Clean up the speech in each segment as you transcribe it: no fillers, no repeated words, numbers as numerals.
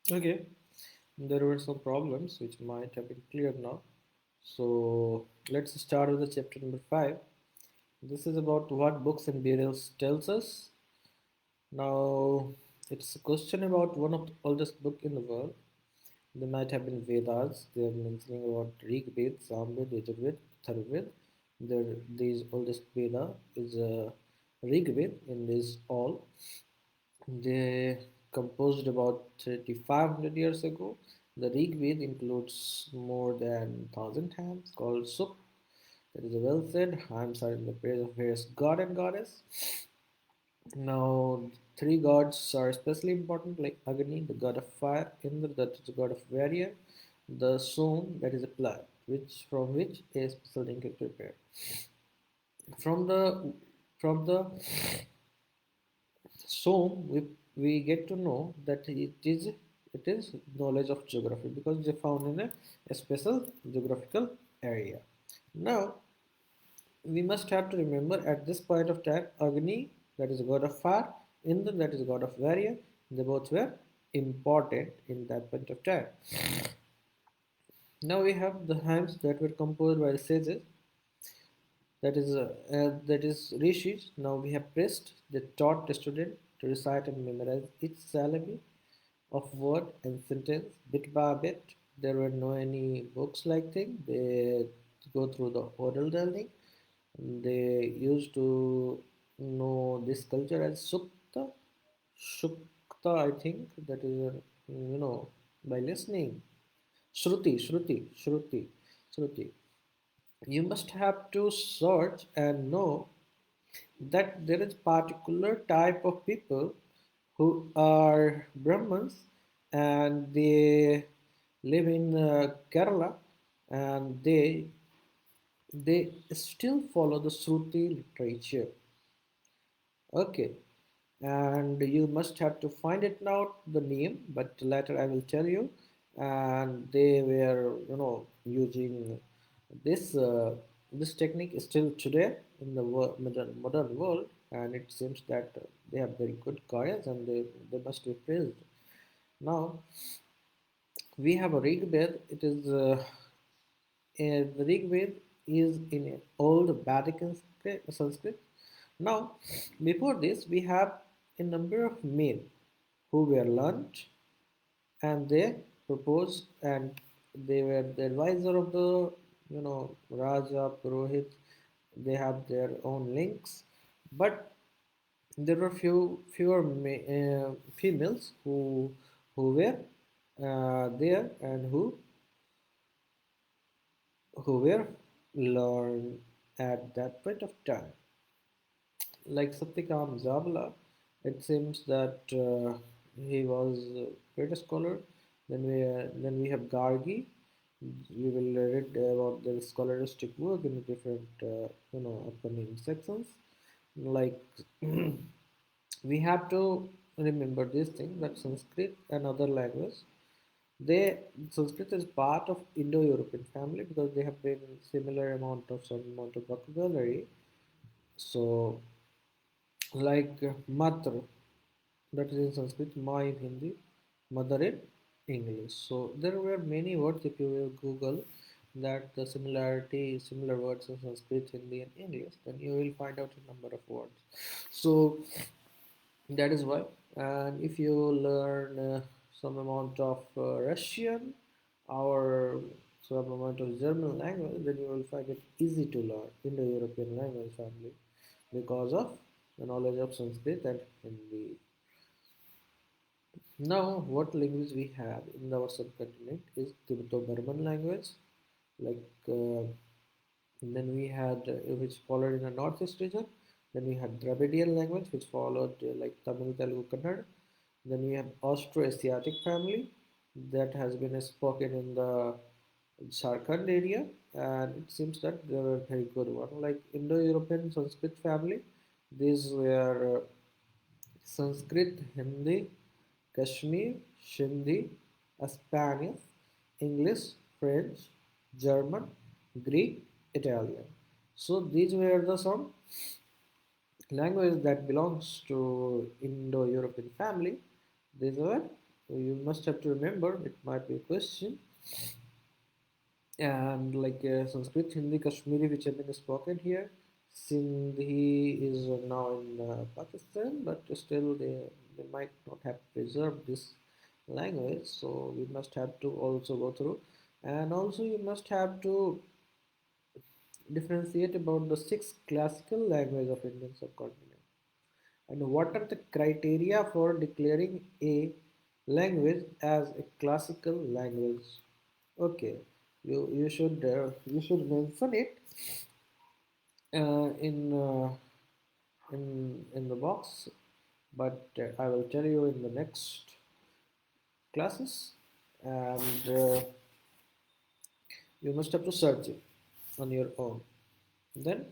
Okay, there were some problems which might have been cleared now. So let's start with the chapter number 5. This is about what books and burials tells us. Now, it's a question about one of the oldest book in the world. They might have been Vedas. They are mentioning about Rig Ved, Samved, Yajurved, Atharvaved. These oldest Veda is Rig Ved in this all. They composed about 3,500 years ago. The Rig Ved includes more than 1,000 hymns called Suk. That is well said. Hymns are in the praise of various god and goddess. Now, three gods are especially important, like Agni, the god of fire, Indra, that is the god of warrior, the Som, that is a plant, which a special drink is prepared. From the from the So we get to know that it is knowledge of geography because they found in a special geographical area. Now we must have to remember at this point of time Agni, that is god of fire, Indra, that is god of warrior, they both were important in that point of time. Now we have the hymns that were composed by the sages, that is rishis. Now we have priests, they taught the student to recite and memorize each syllable of word and sentence bit by bit. There were no any books like thing. They go through the oral learning. They used to know this culture as sukta. Sukta, I think that is, by listening. Shruti. You must have to search and know that there is particular type of people who are Brahmins and they live in Kerala and they still follow the Shruti literature. Okay, and you must have to find it now the name, but later I will tell you. And they were, using this technique is still today in the modern world, and it seems that they have very good courage and they must be praised. Now we have a Rig Ved. It is the Rig Ved is in an old Vedic Sanskrit. Now, before this, we have a number of men who were learned and they proposed and they were the advisor of the, Raja, Purohit. They have their own links, but there were fewer females who were there and who were learned at that point of time. Like Satyakam Zabla, it seems that he was a great scholar. Then we have Gargi. We will read about their scholastic work in different upcoming sections. Like we have to remember this thing that Sanskrit and other language, they Sanskrit is part of Indo-European family because they have been similar amount of some amount of vocabulary. So like matra, that is in Sanskrit, ma in Hindi, mother in English. So there were many words if you will Google that the similar words in Sanskrit, Hindi, and English, then you will find out a number of words. So that is why. And if you learn some amount of Russian or some amount of German language, then you will find it easy to learn Indo-European language family because of the knowledge of Sanskrit and Hindi. Now, what language we have in our subcontinent is Tibeto-Burman language, like then we had which followed in the northeast region. Then we had Dravidian language, which followed like Tamil, Telugu, Kannada. Then we have Austro-Asiatic family that has been spoken in the Jharkhand area, and it seems that they were very good one. Like Indo-European Sanskrit family, these were Sanskrit, Hindi, Kashmir, Sindhi, Spanish, English, French, German, Greek, Italian. So these were the some language that belongs to Indo-European family. These were You must have to remember, it might be a question. And like Sanskrit, Hindi, Kashmiri, which have been spoken here. Sindhi is now in Pakistan, but still they might not have preserved this language, so we must have to also go through. And also, you must have to differentiate about the six classical languages of Indian subcontinent. And what are the criteria for declaring a language as a classical language? Okay, you should mention it uh, in uh, in the box, but I will tell you in the next classes, and you must have to search it on your own. Then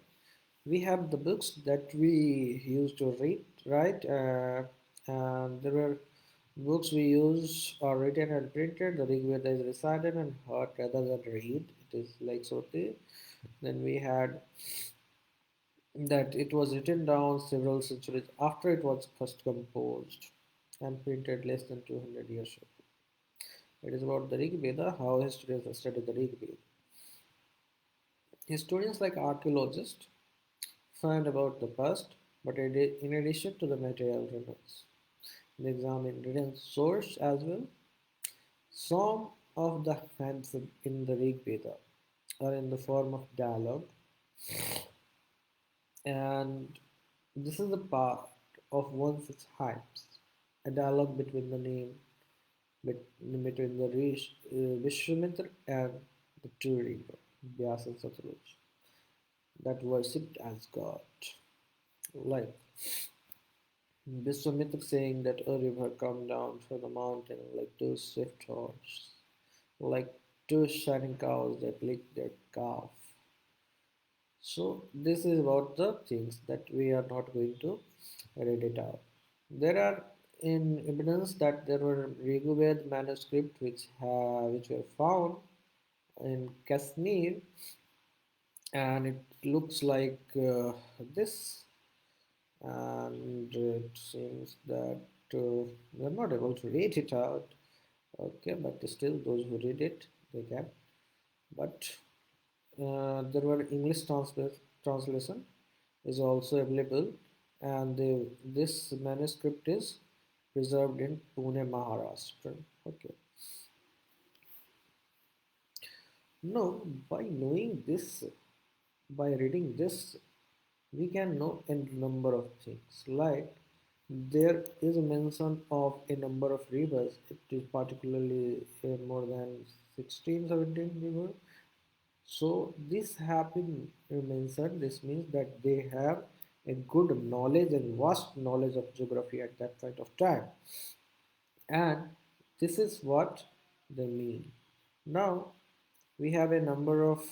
we have the books that we used to read, right? And there were books we use are written and printed. The Rig Veda is recited and heard rather than read. It is like Soti. Then we had that it was written down several centuries after it was first composed and printed less than 200 years ago. It is about the Rig Veda, how historians study the Rig Veda. Historians like archaeologists find about the past, but in addition to the material remains, they examine written source as well. Some of the facts in the Rig Veda are in the form of dialogue, and this is the part of one such hypes, a dialogue between the name between the Vishwamitra and the two river, Vyasa and Satluj, that worshipped as God. Like Vishwamitra saying that a river come down from the mountain like two swift horses, like two shining cows that lick their calf. So this is about the things that we are not going to read it out. There are in evidence that there were Rigved manuscripts which were found in Kashmir, and it looks like this, and it seems that we are not able to read it out. Okay, but still, those who read it, they can. But there were English translation is also available, and this manuscript is preserved in Pune, Maharashtra. Okay. No, by knowing this, by reading this, we can know a number of things. Like there is a mention of a number of rivers. It is particularly more than 16, 17 rivers. So this have been mentioned. This means that they have a good knowledge and vast knowledge of geography at that point of time. And this is what they mean. Now we have a number of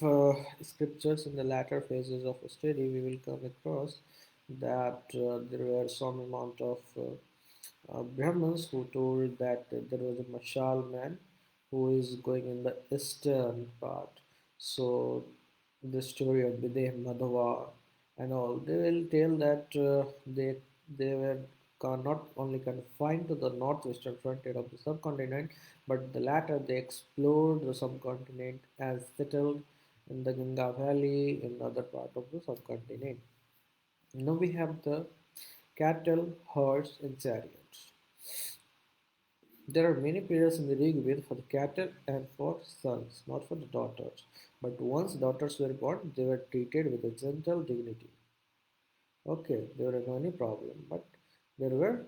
scriptures in the latter phases of study. We will come across that there were some amount of Brahmins who told that there was a Mashal man who is going in the eastern part. So the story of Bideh Madhava and all, they will tell that they were not only confined to the northwestern frontier of the subcontinent, but the latter they explored the subcontinent and settled in the Ganga Valley in other part of the subcontinent. Now we have the cattle, horse, and chariots. There are many prayers in the Rig Veda for the cattle and for sons, not for the daughters. But once daughters were born, they were treated with a gentle dignity. Okay, there were no any problem, but there were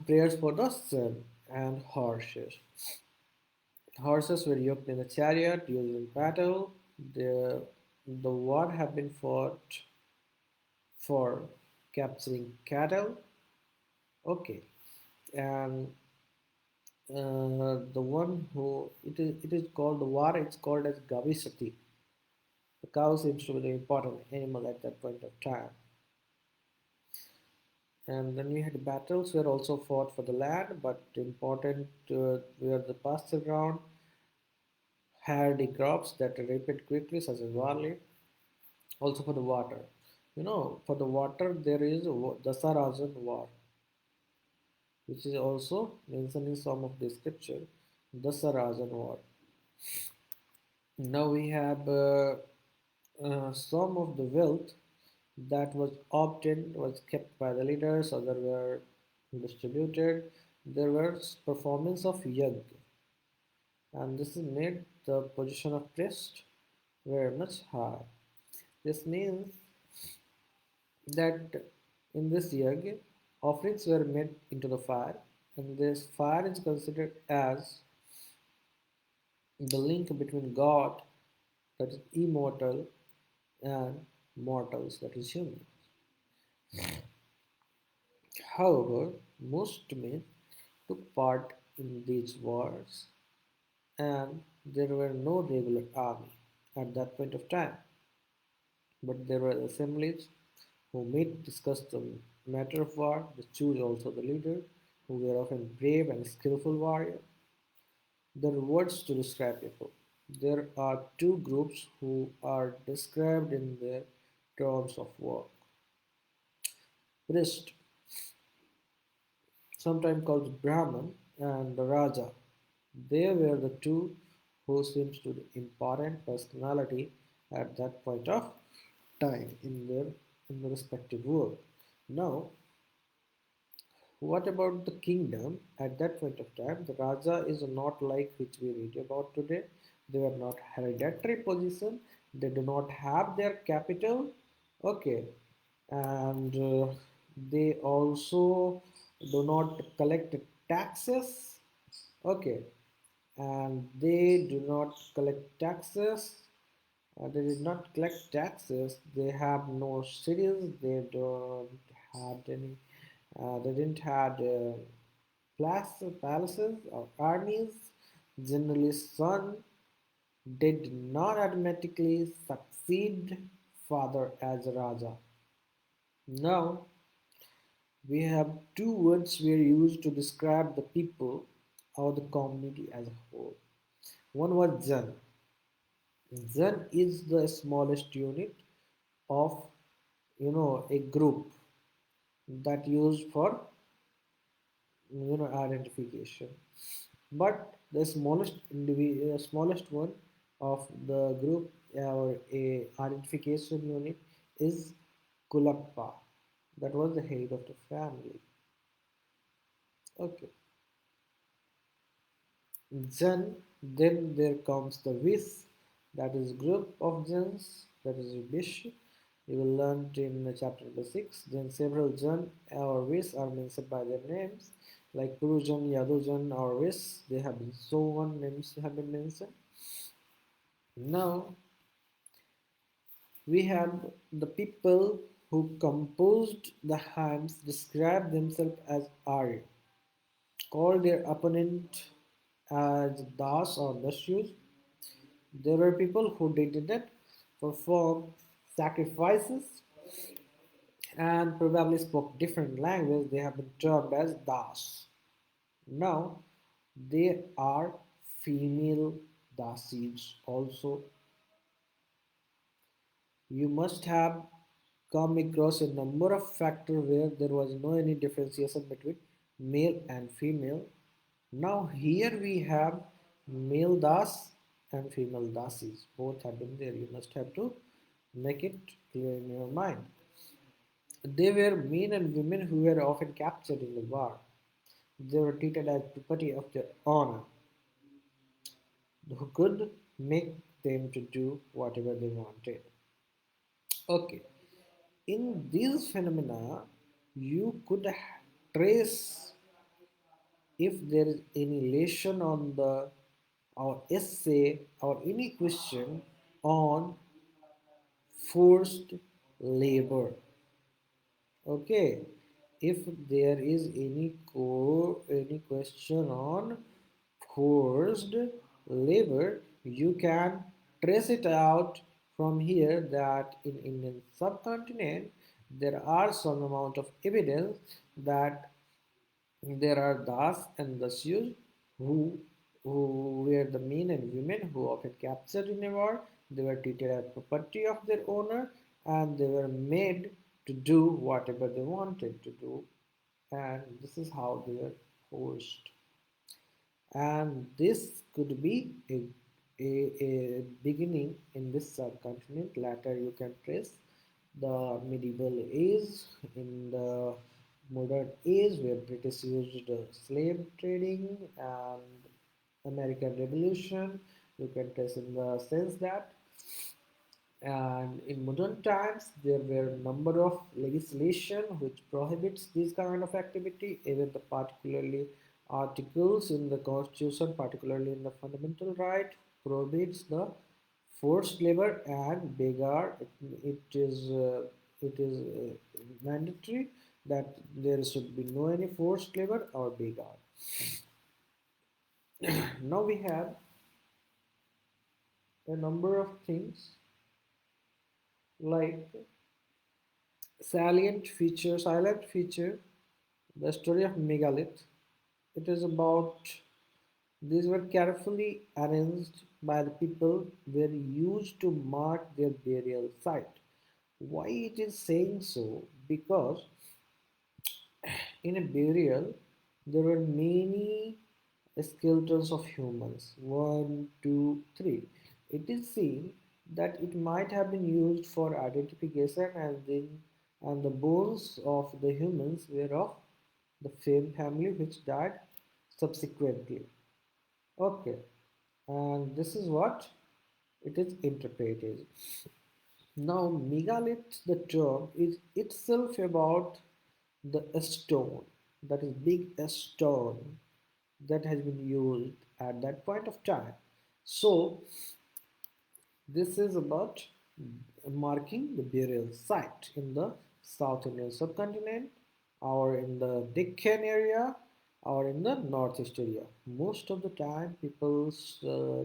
prayers for the son and horses. Horses were yoked in a chariot used in battle. The war had been fought for capturing cattle. Okay, and the one who it is called the war. It's called as Gavisati. The cow seems to be the important animal at that point of time. And then we had battles were also fought for the land, but important were the pasture ground, hardy crops that ripened quickly, such as barley. Also for the water. For the water there is the Sarajan war. which is also mentioned in some of the scripture, the Sarajan war. Now we have some of the wealth that was obtained was kept by the leaders, other were distributed. There was performance of yajna, and this made the position of priest very much high. This means that in this yajna, offerings were made into the fire, and this fire is considered as the link between God, that is immortal, and mortals, that is human. However, most men took part in these wars, and there were no regular army at that point of time. But there were assemblies who met, discuss the matter of war, they choose also the leader, who were often brave and skillful warrior. The words to describe people. There are two groups who are described in their terms of work. Priest, sometimes called Brahman, and the Raja. They were the two who seems to be important personality at that point of time in the respective world. Now, what about the kingdom? At that point of time, the Raja is not like which we read about today. They were not hereditary position. They do not have their capital. Okay, and they also do not collect taxes. Okay, and they do not collect taxes. They did not collect taxes. They have no cities. They don't have any. They didn't have palaces or armies. Generally, son did not automatically succeed father as a Raja. Now we have two words were used to describe the people or the community as a whole. One was Jan. Jan is the smallest unit of a group that used for identification. But the smallest one of the group or a identification unit is Kulappa. That was the head of the family. Okay. Then there comes the Vis, that is group of gens, that is Vish. You will learn in chapter number 6. Then several Jan or Vis are mentioned by their names, like Purujan, Yadujan or Vis. They have been so on names have been mentioned. Now we have the people who composed the hymns describe themselves as Arya, called their opponent as Das or Dasyus. There were people who did not perform sacrifices and probably spoke different language. They have been termed as Das. Now, there are female Dasis also. You must have come across a number of factors where there was no any differentiation between male and female. Now here we have male Das and female Dasis. Both have been there. You must have to make it clear in your mind. They were men and women who were often captured in the war. They were treated as property of their honor, who could make them to do whatever they wanted. Okay, in these phenomena, you could trace if there is any relation on the or essay or any question on forced labor. Okay, if there is any question on forced labor, you can trace it out from here that in Indian subcontinent there are some amount of evidence that there are Das and Dasyus who were the men and women who often captured in a war. They were treated as property of their owner and they were made to do whatever they wanted to do. and this is how they were forced. And this could be a beginning in this subcontinent. Later, you can trace the medieval age in the modern age where British used slave trading and American Revolution. You can trace in the sense that and in modern times there were a number of legislation which prohibits this kind of activity, even the particularly articles in the constitution, particularly in the fundamental right, prohibits the forced labor and beggar. It is mandatory that there should be no any forced labor or beggar. Now we have a number of things like silent feature, the story of megalith. It is about these were carefully arranged by the people were used to mark their burial site. Why it is saying so? Because in a burial there were many skeletons of humans. One, two, three. It is seen that it might have been used for identification and the bones of the humans were of the same family which died subsequently. Okay, and this is what it is interpreted. Now, megalith, the term, is itself about the stone, that is big stone that has been used at that point of time. So, this is about marking the burial site in the South Indian subcontinent or in the Deccan area or in the Northeast area. Most of the time, people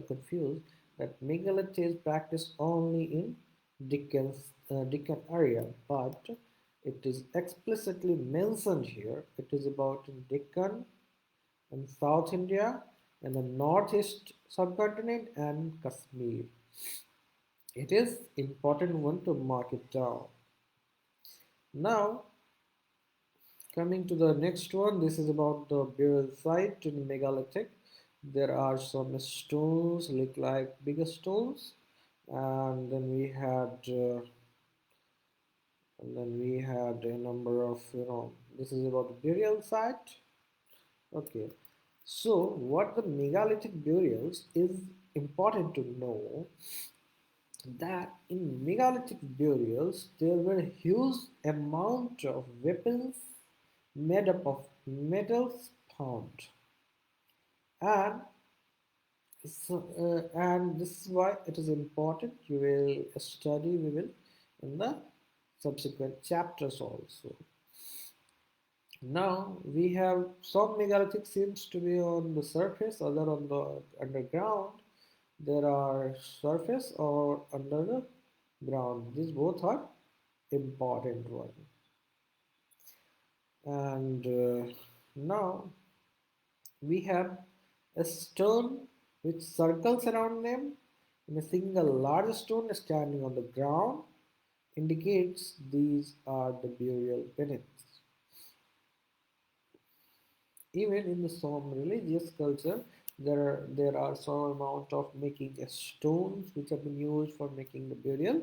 confuse that megalith is practiced only in Deccan area, but it is explicitly mentioned here. It is about in Deccan in South India, in the Northeast subcontinent, and Kashmir. It is important one to mark it down. Now, coming to the next one, this is about the burial site in megalithic. There are some stones, look like bigger stones, and then we had a number of this is about the burial site. Okay, so what the megalithic burials is important to know that in megalithic burials there were a huge amount of weapons made up of metals found, and and this is why it is important. You will study we will in the subsequent chapters also. Now we have some megalithic seems to be on the surface, other on the underground. There are surface or under the ground. These both are important one. And now we have a stone with circles around them, and a single large stone standing on the ground indicates these are the burial pennants. Even in the some religious culture, there are some amount of making stones which have been used for making the burial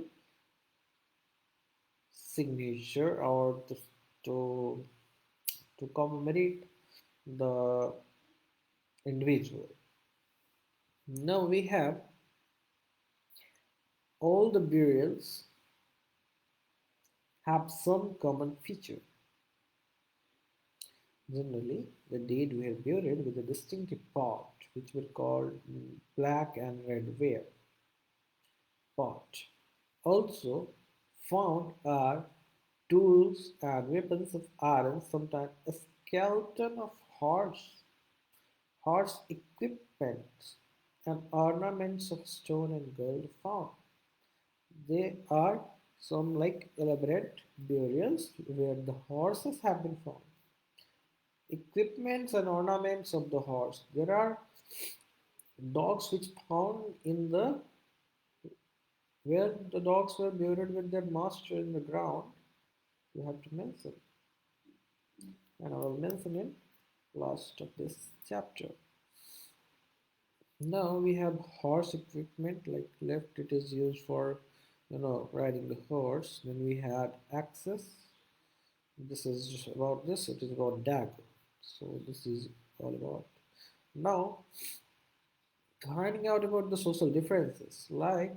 signature or to, to commemorate the individual. Now we have all the burials have some common feature. Generally, the dead were buried with a distinctive pot, which were called black and red ware pot. Also found are tools and weapons of iron, sometimes a skeleton of horse equipment, and ornaments of stone and gold found. They are some like elaborate burials where the horses have been found. Equipments and ornaments of the horse. There are dogs which found in the where the dogs were buried with their master in the ground. You have to mention. and I will mention in last of this chapter. Now we have horse equipment, like left it is used for riding the horse. Then we had axes. This is just about this, it is about dagger. So this is all about. Now finding out about the social differences, like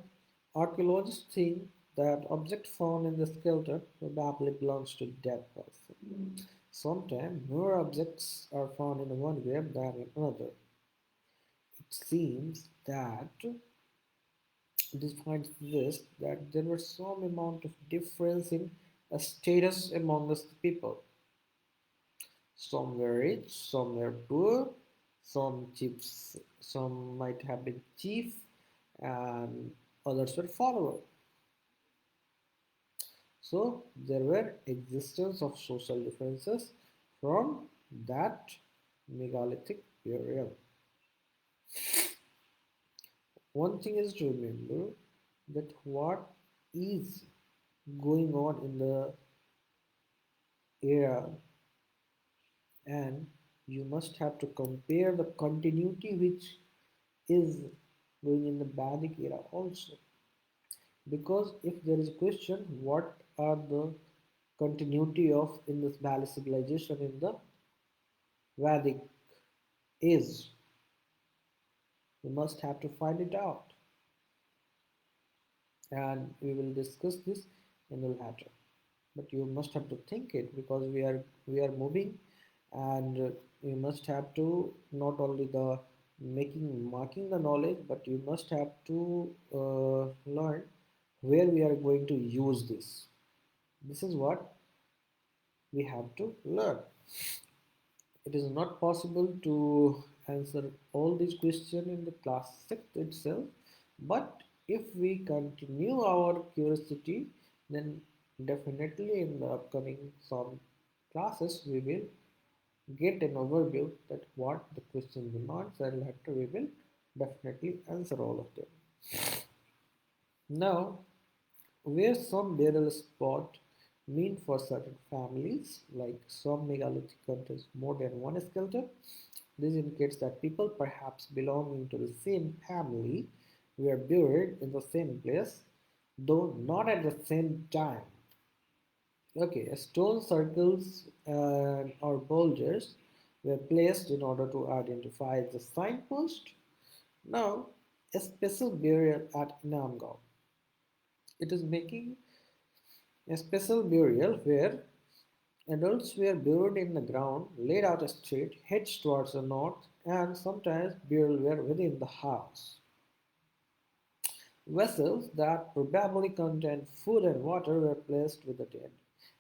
archaeologists think that object found in the skeleton probably belongs to dead person. Sometimes more objects are found in one grave than in another. It seems that this finds this that there was some amount of difference in status among the people. Some were rich, some were poor, some chiefs, some might have been chief, and others were follower. So there were existence of social differences from that megalithic period. One thing is to remember that what is going on in the era, and you must have to compare the continuity which is going in the Vedic era also. Because if there is a question, what are the continuity of in this Valley civilization in the Vedic is, you must have to find it out, and we will discuss this in the latter. But you must have to think it because we are moving, and you must have to not only the making marking the knowledge, but you must have to learn where we are going to use this. This is what we have to learn. It is not possible to answer all these questions in the class 6 itself, but if we continue our curiosity, then definitely in the upcoming some classes we will get an overview that what the question demands, and later we will definitely answer all of them. Now, where some burial spot mean for certain families, like some megalithic contains more than one skeleton, this indicates that people perhaps belonging to the same family were buried in the same place, though not at the same time. Okay, stone circles or boulders were placed in order to identify the signpost. Now, a special burial at Namgaon. It is making a special burial where adults were buried in the ground, laid out straight, heads towards the north, and sometimes burial were within the house. Vessels that probably contained food and water were placed with the dead.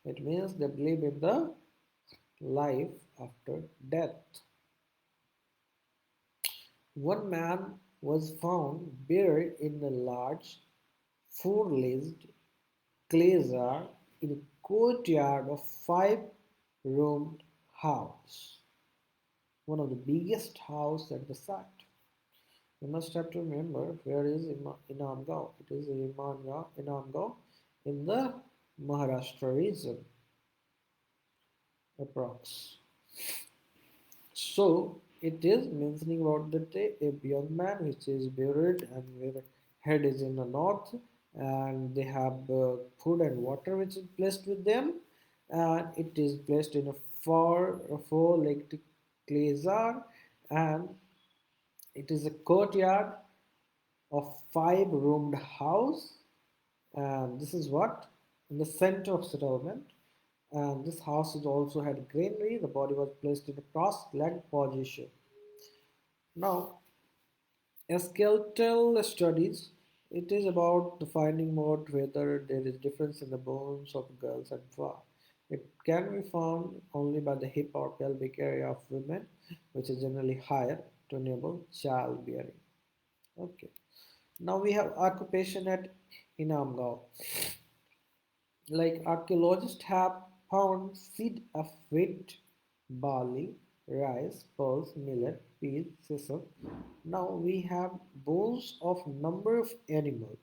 It means they believe in the life after death. One man was found buried in a large, four-legged clay jar in a courtyard of five-roomed house, one of the biggest house at the site. You must have to remember where is Inamgaon. It is Inamgaon in the Maharashtra region, approx. So it is mentioning about that a young man which is buried and where head is in the north, and they have food and water which is placed with them, and it is placed in a four-legged clay jar, and it is a courtyard of five-roomed house, and this is what in the center of settlement. And this house is also had greenery. The body was placed in a cross-legged position. Now, skeletal studies, it is about the finding out whether there is difference in the bones of girls and boys. It can be found only by the hip or pelvic area of women, which is generally higher to enable childbearing. Okay. Now we have occupation at Inamgaon. Like archaeologists have found seed of wheat, barley, rice, pulse, millet, peas, sesame. Now we have bones of number of animals,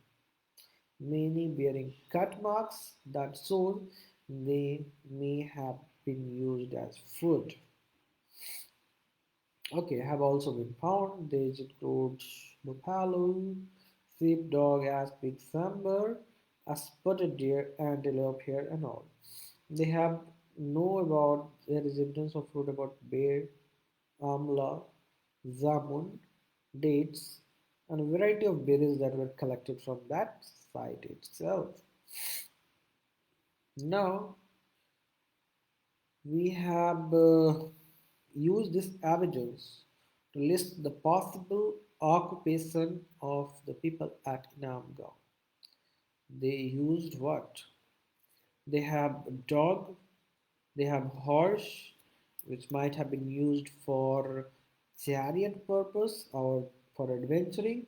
many bearing cut marks that show they may have been used as food. Okay, have also been found. These include buffalo, sheepdog, aspic, sambar, a spotted deer, antelope here and all. They have know about there is evidence of fruit about bear, amla, zamun, dates, and a variety of berries that were collected from that site itself. Now we have used this evidence to list the possible occupation of the people at Inamgaon. They used what? They have a dog, they have horse, which might have been used for chariot purpose or for adventuring.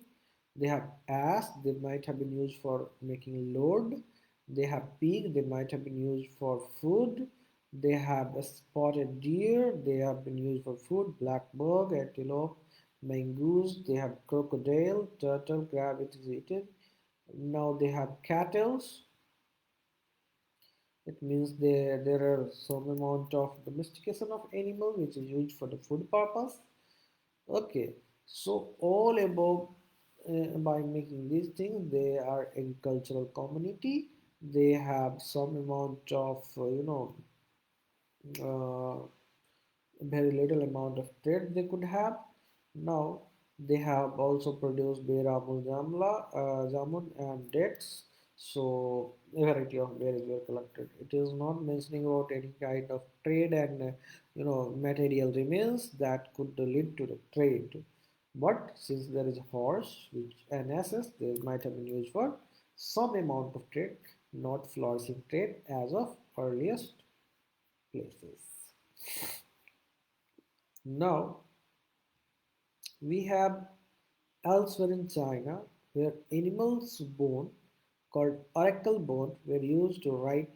They have ass, they might have been used for making load. They have pig, they might have been used for food. They have a spotted deer, they have been used for food. Black bug, antelope, mongoose. They have crocodile, turtle, crab, it is eaten. Now they have cattle. It means there are some amount of domestication of animal which is used for the food purpose. Okay, so all above by making these things, they are agricultural community. They have some amount of uh, very little amount of trade they could have. Now they have also produced Beramul Jamla, Jamun and dates. So a variety of berries were collected. It is not mentioning about any kind of trade and material remains that could lead to the trade. But since there is a horse which an assets, they might have been used for some amount of trade, not flourishing trade as of earliest places. Now we have elsewhere in China where animals' bone called oracle bone were used to write.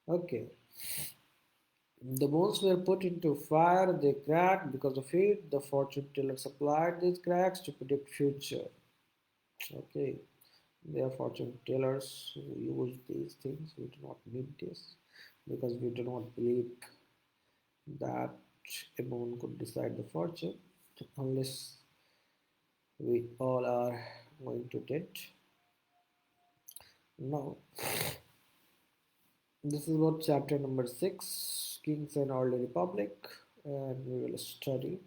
Okay, the bones were put into fire, they cracked because of it. The fortune tellers applied these cracks to predict future. Okay, they are fortune tellers who use these things. We do not need this because we do not believe that a bone could decide the fortune unless we all are going to dead. Now, this is about chapter number 6, Kings and Early Republic, and we will study